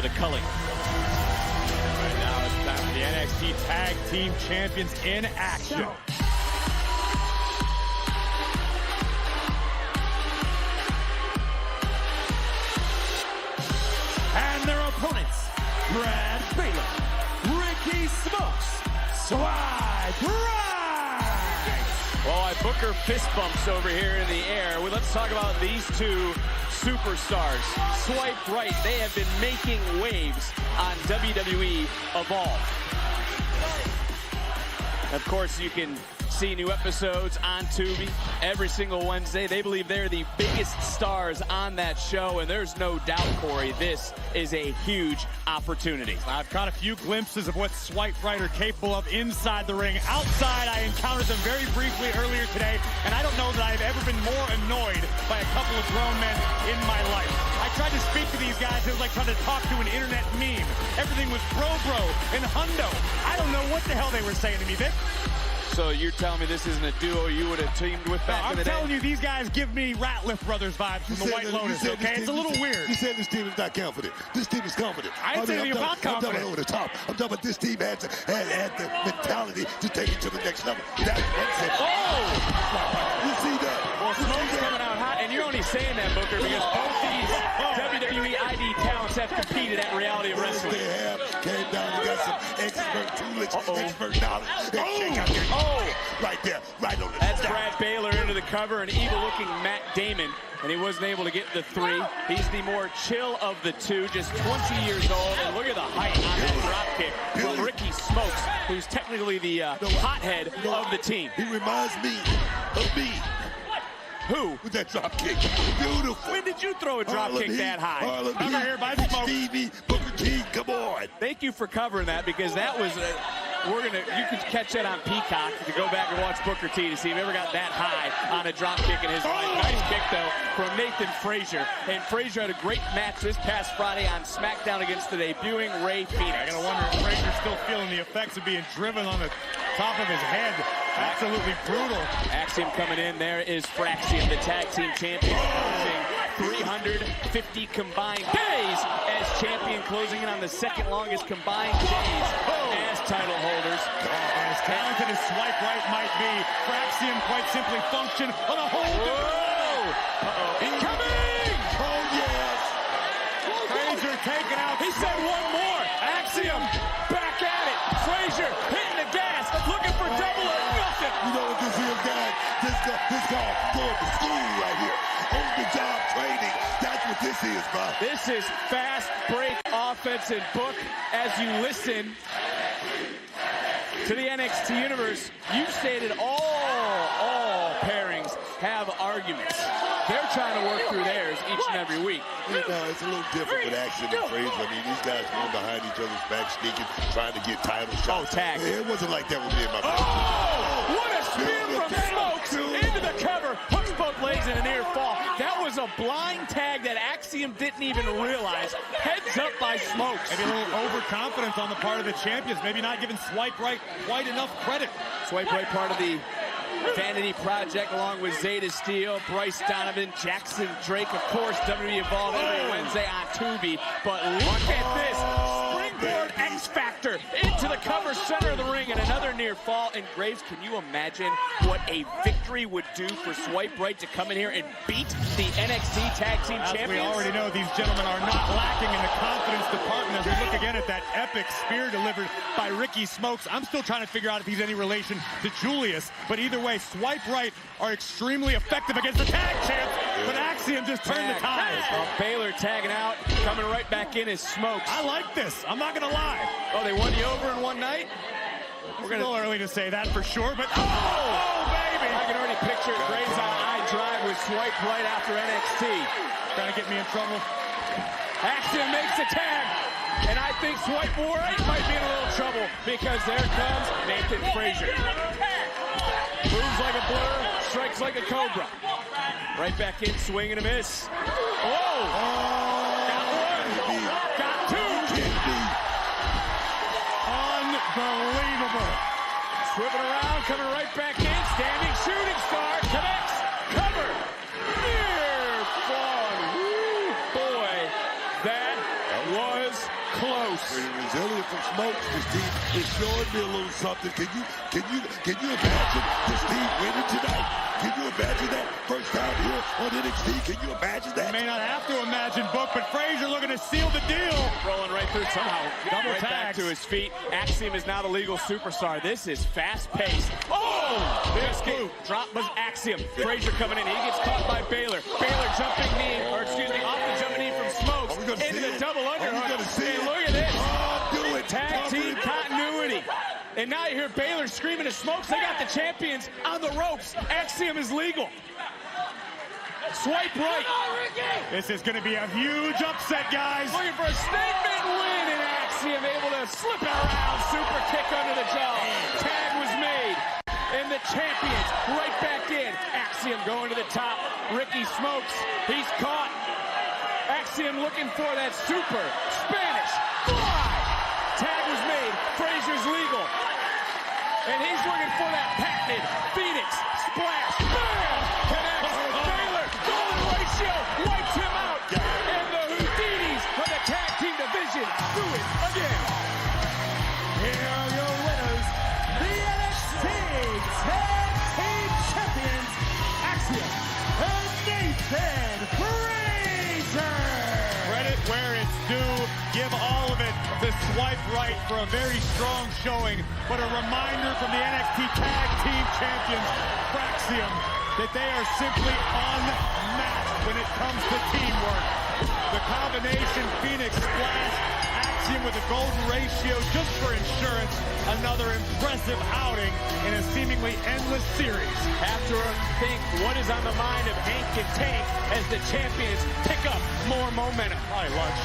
the culling. Right now it's time for the NXT Tag Team Champions in action. And their opponents, Brad Baylor, Ricky Smokes, Swipe Right. Well, Booker fist bumps over here in the air. Well, let's talk about these two superstars. Swipe Right, they have been making waves on WWE Evolve. Of course, you can see new episodes on Tubi every single Wednesday. They believe they're the biggest stars on that show, and there's no doubt, Corey, this is a huge opportunity. I've caught a few glimpses of what Swipe Right are capable of inside the ring. Outside, I encountered them very briefly earlier today, and I don't know that I've ever been more annoyed by a couple of grown men in my life. I tried to speak to these guys. It was like trying to talk to an internet meme. Everything was bro and hundo. I don't know what the hell they were saying to me, Vic. So you're telling me this isn't a duo you would have teamed with back in the day? I'm telling you, these guys give me Ratliff Brothers vibes from the White Lotus, okay? It's a little weird. You said this team is not confident. This team is confident. I didn't say anything about confident. I'm talking over the top. I'm talking about this team had the mentality to take it to the next level. That's it. Oh! You see that? Well, Smoke's coming out hot, and you're only saying that, Booker, because both these WWE ID talents have competed at Reality of Wrestling. They have. Came down and got some expert toolage, expert knowledge. Right there, right on the That's Brad Baylor into the cover, an evil-looking Matt Damon, and he wasn't able to get the three. He's the more chill of the two, just 20 years old, and look at the height on that dropkick from Ricky Smokes, who's technically the hothead of the team. He reminds me of me. Who? With that drop kick. Beautiful. When did you throw a drop kick that high? I'm right here by Smoke. Stevie, Booker T, come on. Thank you for covering that, because that was you can catch that on Peacock to go back and watch Booker T to see if he ever got that high on a drop kick in his life. Nice kick though from Nathan Frazier, and Frazier had a great match this past Friday on SmackDown against the debuting Ray Phoenix. I gotta wonder if Frazier's still feeling the effects of being driven on the top of his head. Absolutely brutal. Axiom coming in. There is Frazier, the tag team champion, closing 350 combined days as champion, closing in on the second longest combined days as title holders. As talented as Swipe Right might be, Frazier quite simply function on a whole incoming! Oh, yes! Frazier taken out. He said one more. Axiom back at it. Frazier hitting the gas, looking for double or nothing. You know what this is, guys? This guy going to school right here. On the job training. That's what this is, bro. This is fast break offense, and Book, as you listen to the NXT universe, you stated all pairings have arguments. They're trying to work through theirs each and every week. You know, it's a little different with Axiom and Frazier. I mean, these guys going behind each other's back, sneaking, trying to get title shots. Tag. It wasn't like that with me and my friend. What a spear from Smokes into the cover. Hooks both legs in a near fall. That was a blind tag that Axiom didn't even realize. Heads up by Smokes. Maybe a little overconfidence on the part of the champions. Maybe not giving Swipe Right quite enough credit. Swipe Right, part of the Vanity Project, along with Zaida Steele, Bryce Donovan, Jackson Drake, of course, WWE Evolve every Wednesday on Tubi. But look at this springboard X Factor into the cover center of the ring, and another near fall. And Graves, can you imagine what a victory would do for Swipe Right to come in here and beat the NXT Tag Team Champions? We already know these gentlemen are not lacking in the confidence department as we look again at that epic spear delivered by Ricky Smokes. I'm still trying to figure out if he's any relation to Julius, but either way, Swipe Right are extremely effective against the tag champs, but Axiom just turned the tide. Baylor tagging out, coming right back in as Smokes. I like this. I'm not going to lie. Oh, they won you over in one night? We're a little early to say that for sure, but baby! I can already picture Graves on I Drive with Swipe Right after NXT. Trying to get me in trouble. Axiom makes the tag, and I think Swipe Right might be in a little trouble because there comes Nathan Frazier. Moves like a blur, strikes like a cobra. Right back in, swing and a miss. Whoa! Got one. Got two. Unbelievable. Swipping around, coming right back in. Standing shooting star. Connects. Cover. Near fall. Woo, boy. That was close. Pretty resilient from Smoke. This team is showing me a little something. Can you imagine this team winning tonight? Can you imagine that? First time here on NXT. Can you imagine that? You may not have to imagine, Book, but Frazier looking to seal the deal. Rolling right through somehow. Double right back tags. to his feet. Axiom is now the legal superstar. This is fast-paced. Oh! There's drop was Axiom. Frazier coming in. He gets caught by Baylor. Baylor jumping knee, or excuse me, off the jumping knee from Smokes into the double underhook. And look at this. Oh, do it. Tag team continuity. And now you hear Baylor screaming at Smokes. They got the champions on the ropes. Axiom is legal. Swipe right. This is going to be a huge upset, guys. Looking for a statement win, and Axiom able to slip it around. Super kick under the jaw. Tag was made. And the champions right back in. Axiom going to the top. Ricky Smokes. He's caught. Axiom looking for that super Spanish fly. Tag was made. Frazier's legal. And he's looking for that patented Phoenix splash. Bam! Connects. Baylor. Golden ratio. Wipes him out. And the Houdinis of the tag team division do it again. Here are your winners, the NXT Tag Team Champions, Axiom and Nathan Frazier. Credit where it's due. Give all of it to Swipe Right for a very strong showing. But a reminder from the NXT Tag Team Champions, Axiom, that they are simply unmatched when it comes to teamwork. The combination Phoenix Splash, Axiom with a golden ratio just for insurance. Another impressive outing in a seemingly endless series. Have to think what is on the mind of Hank and Tank as the champions pick up more momentum. Probably lunch.